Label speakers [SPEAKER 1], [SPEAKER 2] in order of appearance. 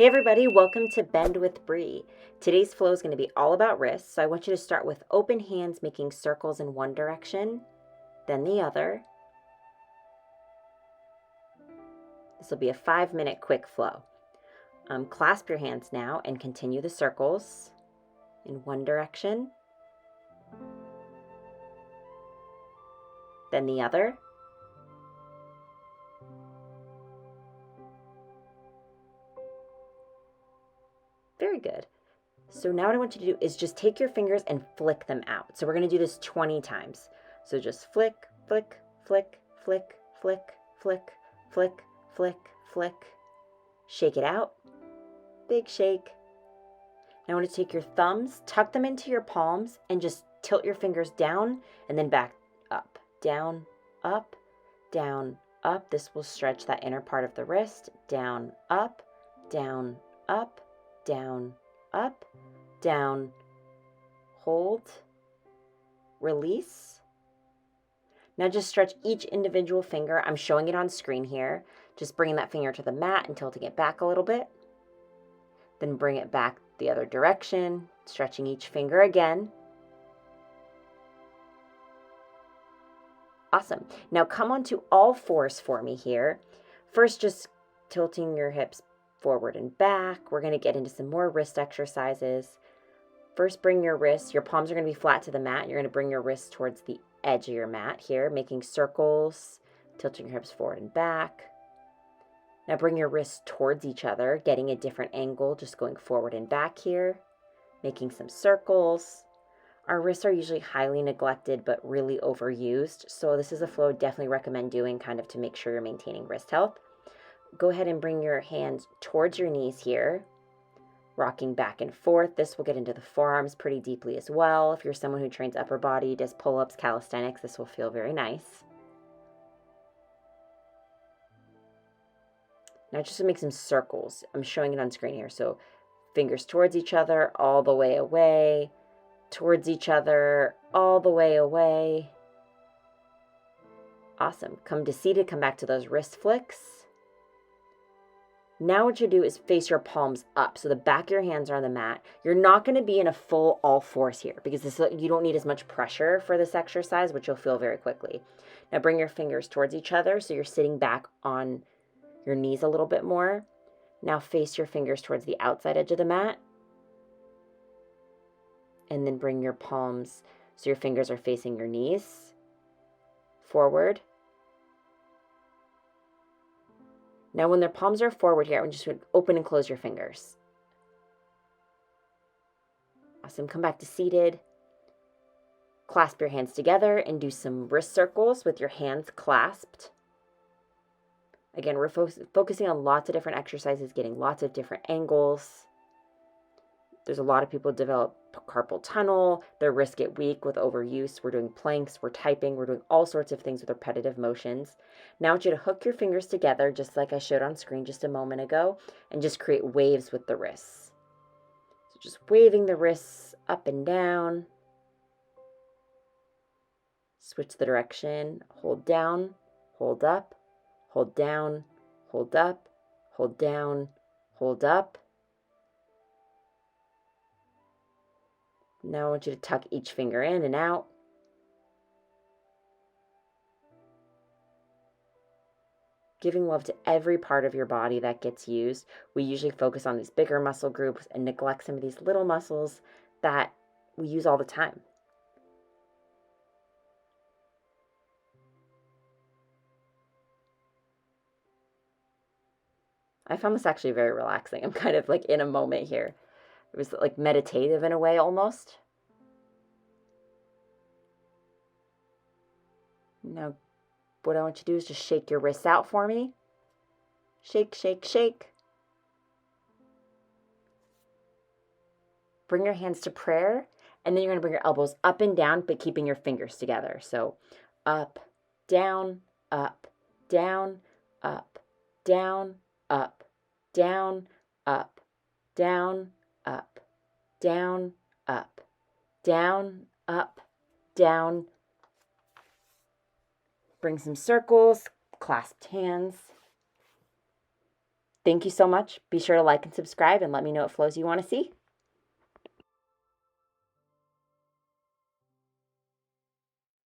[SPEAKER 1] Hey everybody, welcome to Bend with Bree. Today's flow is going to be all about wrists, so I want you to start with open hands making circles in one direction, then the other. This will be a 5-minute quick flow. Clasp your hands now and continue the circles in one direction, then the other. Very good. So now what I want you to do is just take your fingers and flick them out. So we're going to do this 20 times. So just flick, flick, flick, flick, flick, flick, flick, flick, flick. Shake it out. Big shake. Now I want to take your thumbs, tuck them into your palms, and just tilt your fingers down and then back up. Down, up, down, up. This will stretch that inner part of the wrist. Down, up, down, up, down, up, down, hold, release. Now just stretch each individual finger. I'm showing it on screen here. Just bringing that finger to the mat and tilting it back a little bit. Then bring it back the other direction, stretching each finger again. Awesome. Now come onto all fours for me here. First, just tilting your hips forward and back. We're going to get into some more wrist exercises. First, bring your wrists. Your palms are going to be flat to the mat. You're going to bring your wrists towards the edge of your mat here, making circles, tilting your hips forward and back. Now bring your wrists towards each other, getting a different angle, just going forward and back here, making some circles. Our wrists are usually highly neglected but really overused, so this is a flow I definitely recommend doing kind of to make sure you're maintaining wrist health. Go ahead and bring your hands towards your knees here, rocking back and forth. This will get into the forearms pretty deeply as well. If you're someone who trains upper body, does pull-ups, calisthenics, this will feel very nice. Now just to make some circles. I'm showing it on screen here. So fingers towards each other, all the way away, towards each other, all the way away. Awesome. Come to seated, come back to those wrist flicks. Now what you do is face your palms up. So the back of your hands are on the mat. You're not going to be in a full all fours here because you don't need as much pressure for this exercise, which you'll feel very quickly. Now bring your fingers towards each other so you're sitting back on your knees a little bit more. Now face your fingers towards the outside edge of the mat. And then bring your palms so your fingers are facing your knees. Forward. Now when their palms are forward here, I'm just going to open and close your fingers. Awesome. Come back to seated. Clasp your hands together and do some wrist circles with your hands clasped. Again, we're focusing on lots of different exercises, getting lots of different angles. There's a lot of people who develop carpal tunnel. Their wrists get weak with overuse. We're doing planks, we're typing, we're doing all sorts of things with repetitive motions. Now I want you to hook your fingers together, just like I showed on screen just a moment ago, and just create waves with the wrists. So just waving the wrists up and down. Switch the direction. Hold down, hold up. Hold down, hold up, hold down, hold up. Now I want you to tuck each finger in and out. Giving love to every part of your body that gets used. We usually focus on these bigger muscle groups and neglect some of these little muscles that we use all the time. I found this actually very relaxing. I'm kind of like in a moment here. It was like meditative in a way almost. Now, what I want you to do is just shake your wrists out for me. Shake, shake, shake. Bring your hands to prayer, and then you're going to bring your elbows up and down, but keeping your fingers together. So up, down, up, down, up, down, up, down, up, down, up, down, up, down, up, down. Bring some circles, clasped hands. Thank you so much. Be sure to like and subscribe and let me know what flows you want to see.